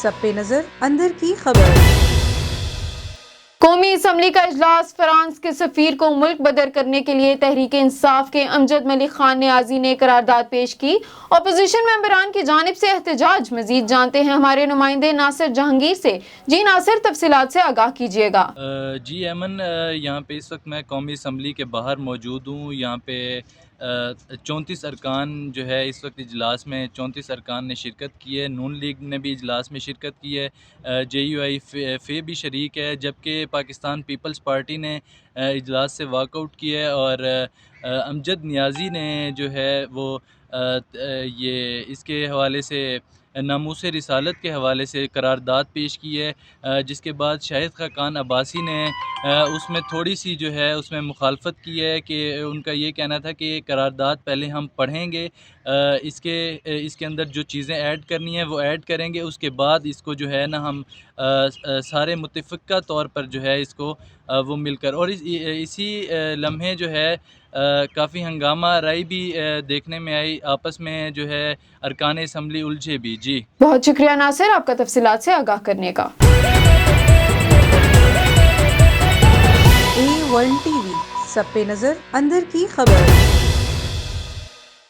سب پہ نظر اندر کی خبر۔ قومی اسمبلی کا اجلاس، فرانس کے سفیر کو ملک بدر کرنے کے لیے تحریک انصاف کے امجد ملک خان نیازی نے قرارداد پیش کی۔ اپوزیشن ممبران کی جانب سے احتجاج۔ مزید جانتے ہیں ہمارے نمائندے ناصر جہانگیر سے۔ جی ناصر، تفصیلات سے آگاہ کیجیے گا۔ جی ایمن، یہاں پہ اس وقت میں قومی اسمبلی کے باہر موجود ہوں۔ یہاں پہ 34 ارکان جو ہے اس وقت اجلاس میں 34 ارکان نے شرکت کی ہے۔ نون لیگ نے بھی اجلاس میں شرکت کی ہے، جے یو آئی فے بھی شریک ہے، جبکہ پاکستان پیپلز پارٹی نے اجلاس سے واک آؤٹ کیا ہے، اور امجد نیازی نے جو ہے وہ یہ اس کے حوالے سے ناموس رسالت کے حوالے سے قرارداد پیش کی ہے، جس کے بعد شاہد خاقان عباسی نے اس میں تھوڑی سی جو ہے اس میں مخالفت کی ہے، کہ ان کا یہ کہنا تھا کہ قرارداد پہلے ہم پڑھیں گے، اس کے اندر جو چیزیں ایڈ کرنی ہیں وہ ایڈ کریں گے، اس کے بعد اس کو جو ہے نا ہم سارے متفقہ طور پر جو ہے اس کو وہ مل کر، اور اسی لمحے جو ہے کافی ہنگامہ آرائی بھی دیکھنے میں آئی، آپس میں جو ہے ارکان اسمبلی الجھے بھی۔ جی بہت شکریہ ناصر، آپ کا تفصیلات سے آگاہ کرنے کا۔ A1 TV، سب پہ نظر اندر کی خبر۔